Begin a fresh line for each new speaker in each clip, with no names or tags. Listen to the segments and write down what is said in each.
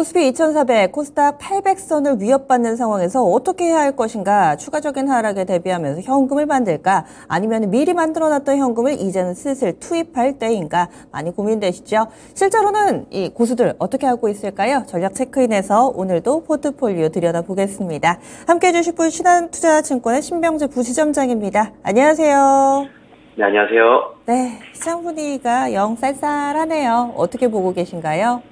코스피 2400, 코스닥 800선을 위협받는 상황에서 어떻게 해야 할 것인가? 추가적인 하락에 대비하면서 현금을 만들까? 아니면 미리 만들어놨던 현금을 이제는 슬슬 투입할 때인가? 많이 고민되시죠? 실제로는 이 고수들 어떻게 하고 있을까요? 전략 체크인에서 오늘도 포트폴리오 들여다보겠습니다. 함께해 주실 분 신한투자증권의 신병재 부지점장입니다. 안녕하세요.
네, 안녕하세요.
네, 시장 분위기가 영 쌀쌀하네요. 어떻게 보고 계신가요?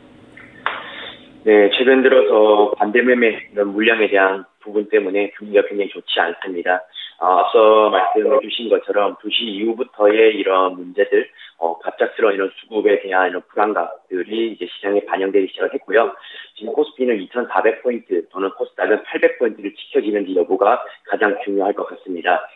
네, 최근 들어서 반대매매 이런 물량에 대한 부분 때문에 분위기가 굉장히 좋지 않습니다. 앞서 말씀해 주신 것처럼 2시 이후부터의 이런 문제들, 갑작스러운 이런 수급에 대한 이런 불안감들이 이제 시장에 반영되기 시작을 했고요. 지금 코스피는 2,400포인트 또는 코스닥은 800포인트를 지켜지는지 여부가 가장 중요할 것 같습니다.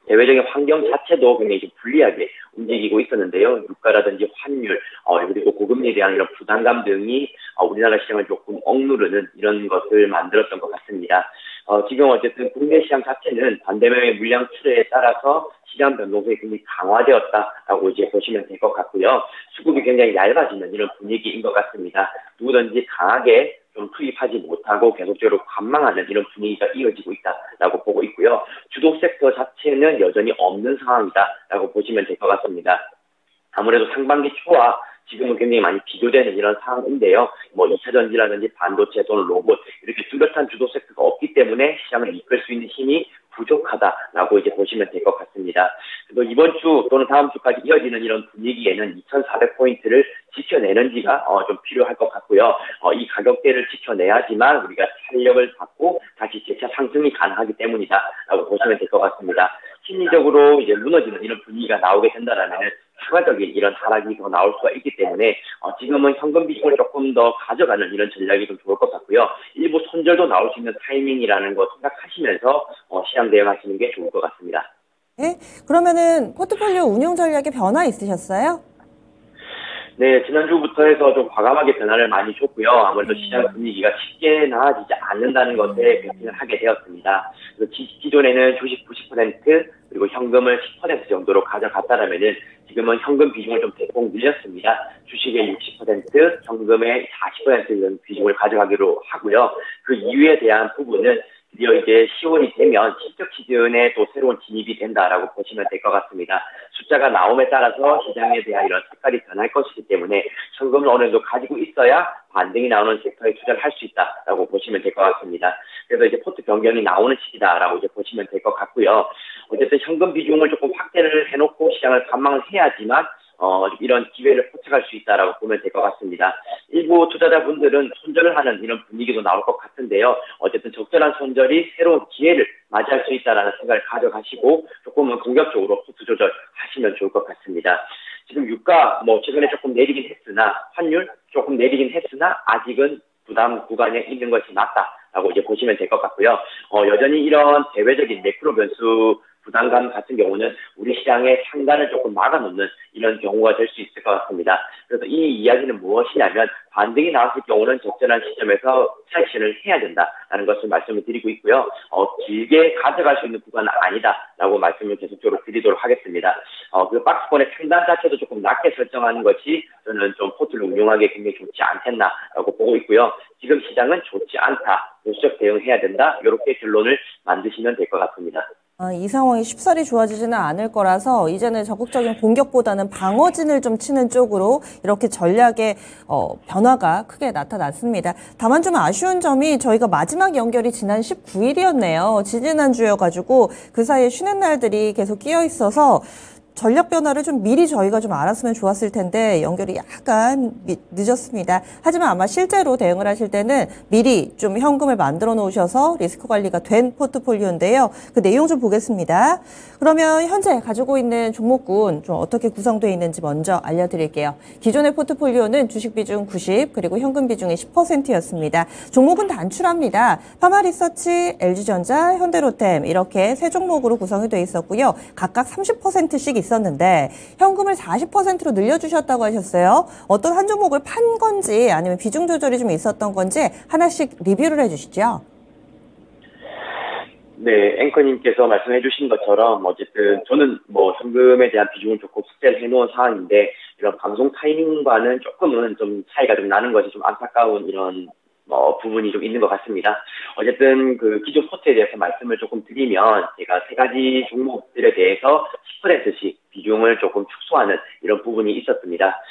대외적인 환경 자체도 굉장히 좀 불리하게 움직이고 있었는데요. 유가라든지 환율, 그리고 고금리에 대한 이런 부담감 등이 우리나라 시장을 조금 억누르는 이런 것을 만들었던 것 같습니다. 지금 어쨌든 국내 시장 자체는 반대매매 물량 출회에 따라서 시장 변동성이 굉장히 강화되었다라고 이제 보시면 될 것 같고요. 수급이 굉장히 얇아지는 이런 분위기인 것 같습니다. 누구든지 강하게 좀 투입하지 못하고 계속적으로 관망하는 이런 분위기가 이어지고 있다라고 보고 있고요. 주도 섹터 자체는 여전히 없는 상황이다라고 보시면 될 것 같습니다. 아무래도 상반기 초와 지금은 굉장히 많이 비교되는 이런 상황인데요. 2차 전지라든지 반도체 또는 로봇 이렇게 뚜렷한 주도 섹터가 없기 때문에 시장을 이끌 수 있는 힘이 부족하다라고 이제 보시면 될 것 같습니다. 그래서 이번 주 또는 다음 주까지 이어지는 이런 분위기에는 2,400포인트를 지켜내는지가 좀 필요할 것 같고요. 이 가격대를 지켜내야지만 우리가 탄력을 받고 다시 재차 상승이 가능하기 때문이다라고 보시면 될 것 같습니다. 심리적으로 이제 무너지는 이런 분위기가 나오게 된다라면 추가적인 이런 하락이 더 나올 수가 있기 때문에 지금은 현금 비중을 조금 더 가져가는 이런 전략이 좀 좋을 것 같고요. 일부 손절도 나올 수 있는 타이밍이라는 거 생각하시면서 시장 대응하시는 게 좋을 것 같습니다.
네, 그러면은 포트폴리오 운용 전략에 변화 있으셨어요?
네, 지난주부터 해서 좀 과감하게 변화를 많이 줬고요. 아무래도 시장 분위기가 쉽게 나아지지 않는다는 것에 배팅을 하게 되었습니다. 기존에는 주식 90% 그리고 현금을 10% 정도로 가져갔다라면은 지금은 현금 비중을 좀 대폭 늘렸습니다. 주식의 60%, 현금의 40% 비중을 가져가기로 하고요. 그 이유에 대한 부분은 드디어 이제 10월이 되면 실적 시즌에 또 새로운 진입이 된다라고 보시면 될 것 같습니다. 숫자가 나옴에 따라서 시장에 대한 이런 색깔이 변할 것이기 때문에 현금을 어느 정도 가지고 있어야 반등이 나오는 섹터에 투자를 할 수 있다라고 보시면 될 것 같습니다. 그래서 이제 포트 변경이 나오는 시기다라고 이제 보시면 될 것 같고요. 어쨌든 현금 비중을 조금 확대를 해놓고 시장을 관망을 해야지만 이런 기회를 포착할 수 있다라고 보면 될 것 같습니다. 일부 투자자분들은 손절을 하는 이런 분위기도 나올 것 같은데요. 어쨌든 적절한 손절이 새로운 기회를 맞이할 수 있다라는 생각을 가져가시고 조금은 공격적으로 포트 조절하시면 좋을 것 같습니다. 지금 유가 최근에 조금 내리긴 했으나 환율 조금 내리긴 했으나 아직은 부담 구간에 있는 것이 맞다라고 이제 보시면 될 것 같고요. 여전히 이런 대외적인 매크로 변수 부담감 같은 경우는 우리 시장의 상단을 조금 막아놓는 이런 경우가 될 수 있을 것 같습니다. 그래서 이 이야기는 무엇이냐면 반등이 나왔을 경우는 적절한 시점에서 세액션을 해야 된다라는 것을 말씀을 드리고 있고요. 길게 가져갈 수 있는 구간은 아니다라고 말씀을 계속적으로 드리도록 하겠습니다. 그 박스권의 상단 자체도 조금 낮게 설정하는 것이 저는 좀 포트를 운용하기에 굉장히 좋지 않겠나라고 보고 있고요. 지금 시장은 좋지 않다, 보수적 대응해야 된다, 이렇게 결론을 만드시면 될 것 같습니다.
이 상황이 쉽사리 좋아지지는 않을 거라서 이제는 적극적인 공격보다는 방어진을 좀 치는 쪽으로 이렇게 전략의 변화가 크게 나타났습니다. 다만 좀 아쉬운 점이 저희가 마지막 연결이 지난 19일이었네요. 지지난주여가지고 그 사이에 쉬는 날들이 계속 끼어 있어서 전략 변화를 좀 미리 저희가 좀 알았으면 좋았을 텐데 연결이 약간 늦었습니다. 하지만 아마 실제로 대응을 하실 때는 미리 좀 현금을 만들어 놓으셔서 리스크 관리가 된 포트폴리오인데요. 그 내용 좀 보겠습니다. 그러면 현재 가지고 있는 종목군 좀 어떻게 구성되어 있는지 먼저 알려드릴게요. 기존의 포트폴리오는 주식 비중 90 그리고 현금 비중이 10%였습니다. 종목은 단출합니다. 파마리서치, LG전자, 현대로템 이렇게 세 종목으로 구성이 되어 있었고요. 각각 30%씩 있었는데 현금을 40%로 늘려주셨다고 하셨어요. 어떤 한 종목을 판 건지 아니면 비중 조절이 좀 있었던 건지 하나씩 리뷰를 해주시죠.
네, 앵커님께서 말씀해 주신 것처럼 어쨌든 저는 현금에 대한 비중을 조금 숙제를 해놓은 상황인데 이런 방송 타이밍과는 조금은 좀 차이가 좀 나는 것이 좀 안타까운 이런 부분이 좀 있는 것 같습니다. 어쨌든 그 기존 포트에 대해서 말씀을 조금 드리면 제가 세 가지 종목들에 대해서 10%씩 비중을 조금 축소하는 이런 부분이 있었습니다.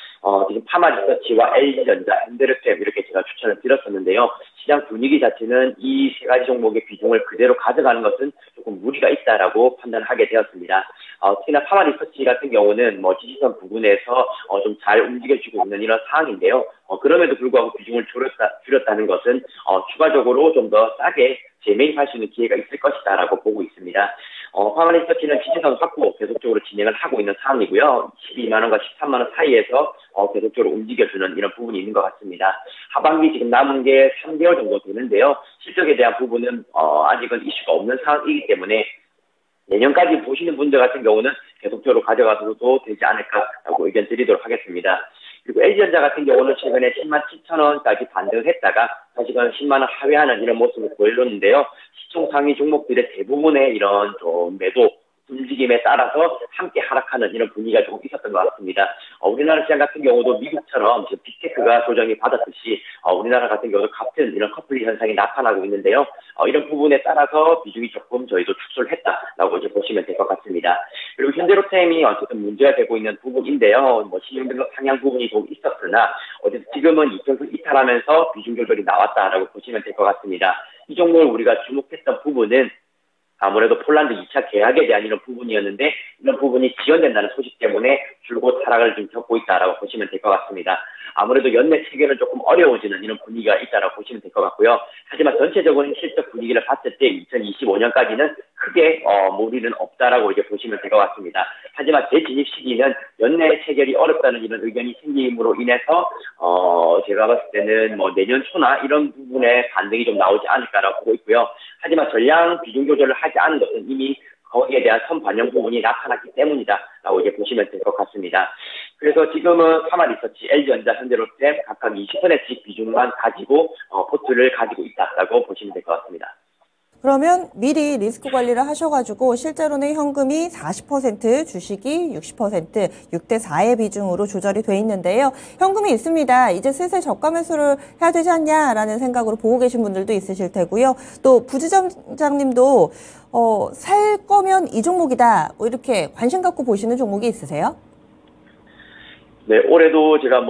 지금 파마리서치와 LG전자, 현대력템 이렇게 제가 추천을 드렸었는데요. 시장 분위기 자체는 이 세 가지 종목의 비중을 그대로 가져가는 것은 조금 무리가 있다라고 판단하게 되었습니다. 특히나 파마리서치 같은 경우는 지지선 부근에서 좀 잘 움직여주고 있는 이런 상황인데요. 그럼에도 불구하고 비중을 줄였다는 것은 추가적으로 좀 더 싸게 재매입할 수 있는 기회가 있을 것이다라고 보고 있습니다. 파마리서치는 지지선 확보 계속적으로 진행을 하고 있는 상황이고요. 12만 원과 13만 원 사이에서 계속적으로 움직여주는 이런 부분이 있는 것 같습니다. 하반기 지금 남은 게 3개월 정도 되는데요. 실적에 대한 부분은 아직은 이슈가 없는 상황이기 때문에 내년까지 보시는 분들 같은 경우는 계속적으로 가져가도 되지 않을까라고 의견 드리도록 하겠습니다. 그리고 LG전자 같은 경우는 최근에 10만 7천 원까지 반등을 했다가 다시금 10만 원 하회하는 이런 모습을 보여줬는데요. 시총 상위 종목들의 대부분의 이런 좀 매도 움직임에 따라서 함께 하락하는 이런 분위기가 조금 있었던 것 같습니다. 우리나라 시장 같은 경우도 미국처럼 지금 빅테크가 조정이 받았듯이 우리나라 같은 경우도 같은 이런 커플링 현상이 나타나고 있는데요. 이런 부분에 따라서 비중이 조금 저희도 축소를 했다라고 이제 보시면 될 것 같습니다. 그리고 현대로템이 어쨌든 문제가 되고 있는 부분인데요. 신용등급 상향 부분이 좀 있었으나 어쨌든 지금은 이평선 이탈하면서 비중 조절이 나왔다라고 보시면 될 것 같습니다. 이 종목을 우리가 주목했던 부분은 아무래도 폴란드 2차 계약에 대한 이런 부분이었는데 이런 부분이 지연된다는 소식 때문에 줄곧 하락을 좀 겪고 있다라고 보시면 될 것 같습니다. 아무래도 연내 체결은 조금 어려워지는 이런 분위기가 있다라고 보시면 될 것 같고요. 하지만 전체적인 실적 분위기를 봤을 때 2025년까지는 크게 무리는 없다라고 이제 보시면 될 것 같습니다. 하지만 재진입 시기는 연내 체결이 어렵다는 이런 의견이 생김으로 인해서 제가 봤을 때는 내년 초나 이런 부분에 반등이 좀 나오지 않을까라고 보고 있고요. 하지만 전량 비중 조절을 하지 않은 것은 이미 거기에 대한 선반영 부분이 나타났기 때문이다라고 이제 보시면 될 것 같습니다. 그래서 지금은 파마리서치, LG전자, 현대로템 각각 20%씩 비중만 가지고 포트를 가지고 있다라고 보시면 될 것 같습니다.
그러면 미리 리스크 관리를 하셔가지고 실제로는 현금이 40%, 주식이 60%, 6대4의 비중으로 조절이 돼 있는데요. 현금이 있습니다. 이제 슬슬 저가 매수를 해야 되지 않냐라는 생각으로 보고 계신 분들도 있으실 테고요. 또 부지점장님도 살 거면 이 종목이다 이렇게 관심 갖고 보시는 종목이 있으세요?
네, 올해도 제가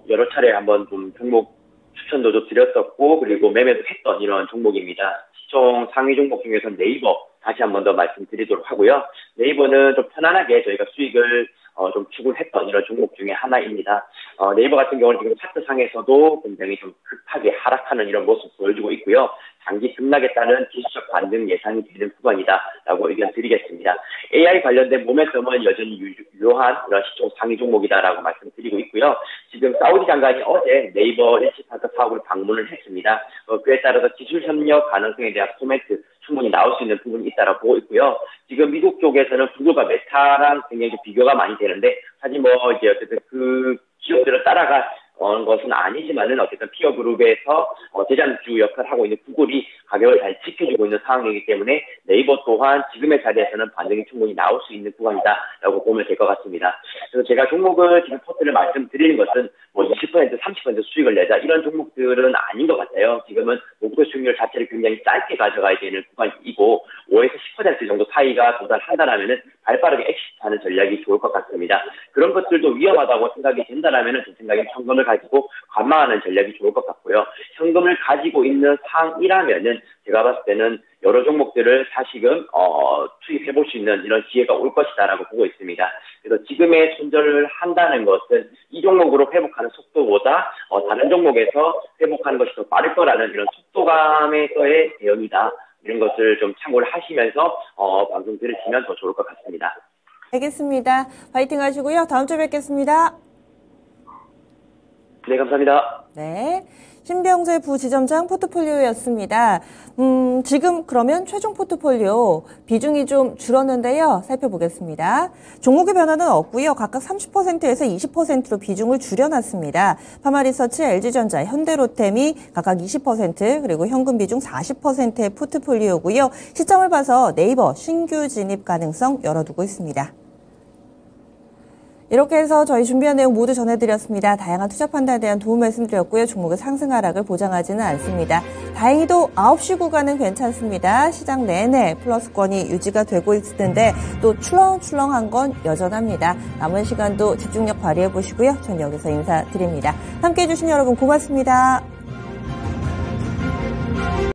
여러 차례 한번 좀 종목 추천도 좀 드렸었고 그리고 매매도 했던 이런 종목입니다. 시총 상위 종목 중에서 네이버 다시 한 번 더 말씀드리도록 하고요. 네이버는 좀 편안하게 저희가 수익을 좀 추구했던 이런 종목 중에 하나입니다. 네이버 같은 경우는 지금 차트상에서도 굉장히 좀 급하게 하락하는 이런 모습 보여주고 있고요. 장기 급락에 따른 기술적 반등 예상이 되는 구간이다라고 의견 드리겠습니다. AI 관련된 모멘텀은 여전히 유효한 그런 시총 상위 종목이다라고 말씀드리고 있고요. 지금 사우디 장관이 어제 네이버 일치파트 사업을 방문을 했습니다. 그에 따라서 기술 협력 가능성에 대한 코멘트 충분히 나올 수 있는 부분이 있다라고 보고 있고요. 지금 미국 쪽에서는 구글과 메타랑 굉장히 비교가 많이 되는데 사실 이제 어쨌든 그 기업들을 따라가 온 것은 아니지만은 어쨌든 피어 그룹에서 대장주 역할을 하고 있는 구글이 가격을 잘 지켜주고 있는 상황이기 때문에 네이버 또한 지금의 자리에서는 반등이 충분히 나올 수 있는 구간이다라고 보면 될 것 같습니다. 그래서 제가 종목을 지금 포트를 말씀드리는 것은 20%, 30% 수익을 내자 이런 종목들은 아닌 것 같아요. 지금은 목표 수익률 자체를 굉장히 짧게 가져가야 되는 구간이고 5에서 10% 정도 사이가 도달한다라면은 발빠르게 엑시트하는 전략이 좋을 것 같습니다. 그런 것들도 위험하다고 생각이 된다라면은 제 생각엔 현금을 가지고 관망하는 전략이 좋을 것 같고요. 현금을 가지고 있는 상황이라면은 제가 봤을 때는 여러 종목들을 다시금 투입해 볼 수 있는 이런 기회가 올 것이다라고 보고 있습니다. 그래서 지금의 손절을 한다는 것은 이 종목으로 회복하는 속도보다 다른 종목에서 회복하는 것이 더 빠를 거라는 이런 속도감에서의 대응이다. 이런 것을 좀 참고를 하시면서 방송 들으시면 더 좋을 것 같습니다.
알겠습니다. 파이팅 하시고요. 다음 주에 뵙겠습니다.
네, 감사합니다.
네. 신병재 부지점장 포트폴리오였습니다. 지금 그러면 최종 포트폴리오 비중이 좀 줄었는데요. 살펴보겠습니다. 종목의 변화는 없고요. 각각 30%에서 20%로 비중을 줄여놨습니다. 파마리서치, LG전자, 현대로템이 각각 20% 그리고 현금 비중 40%의 포트폴리오고요. 시점을 봐서 네이버 신규 진입 가능성 열어두고 있습니다. 이렇게 해서 저희 준비한 내용 모두 전해드렸습니다. 다양한 투자 판단에 대한 도움 말씀드렸고요. 종목의 상승 하락을 보장하지는 않습니다. 다행히도 9시 구간은 괜찮습니다. 시장 내내 플러스권이 유지가 되고 있을 텐데 또 출렁출렁한 건 여전합니다. 남은 시간도 집중력 발휘해 보시고요. 전 여기서 인사드립니다. 함께해 주신 여러분 고맙습니다.